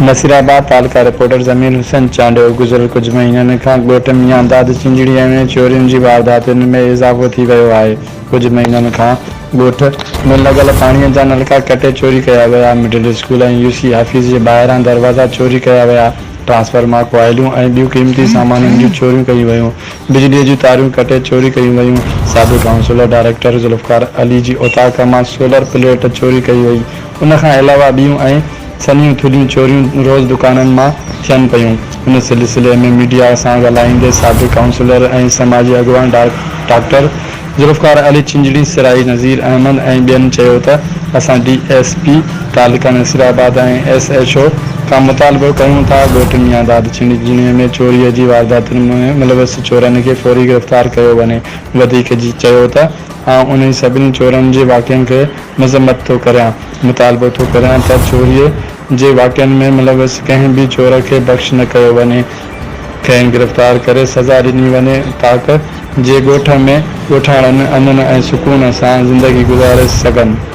Nasirabad taluka reporter ज़मीर हुसैन चांडियो गुज़िरियल कुछ महीननि खां ॻोठ मियां दाद चिंजड़ीअ में चोरियुनि जी वारदातुनि में इज़ाफ़ो थी वियो आहे। कुझु महीननि खां ॻोठ में लॻल पाणीअ जा नलका कटे चोरी कया विया। मिडिल स्कूल ऐं यूसी ऑफिस जे ॿाहिरां दरवाज़ा चोरी कया विया। ट्रांसफार्मर कॉइलूं ऐं ॿियूं क़ीमती सामाननि जूं चोरियूं कयूं वयूं। बिजलीअ जूं तारूं कटे चोरी कयूं वयूं। साबिक़ काउंसलर डायरेक्टर ज़ुल्फ़िकार अली जी औताक मां सोलर प्लेट चोरी कई वई। उन खां अलावा ॿियूं ऐं सनियूं थुलियूं चोरियूं रोज़ दुकाननि मां थियनि पियूं। इन सिलसिले में मीडिया सां ॻाल्हाईंदे साबिक़ काउंसलर ऐं समाजी अॻवान डॉक्टर ज़ुल्फ़िकार अली चिंजड़ी सिराई नज़ीर अहमद ऐं ॿियनि चयो त असां DSP तालुका नसीराबाद ऐं SHO खां मुतालबो कयूं था ॻोठ मियां दाद चिंजड़ीअ में चोरीअ जी वारदातुनि में मुलविस चोरनि खे फ़ौरी गिरफ़्तार कयो वञे। वधीक चयो त उन्हनि सभिनी चोरनि जे वाक़िअनि खे मज़म्मत थो करियां। मुतालबो थो करियां त चोरीअ जे वाक़िअनि में मुलविस कंहिं बि चोर खे बख़्श न कयो वञे। खेनि गिरफ़्तार करे सज़ा ॾिनी वञे ताकि जे ॻोठ में ॻोठाणनि अमन ऐं सुकून सां ज़िंदगी गुज़ारे सघनि।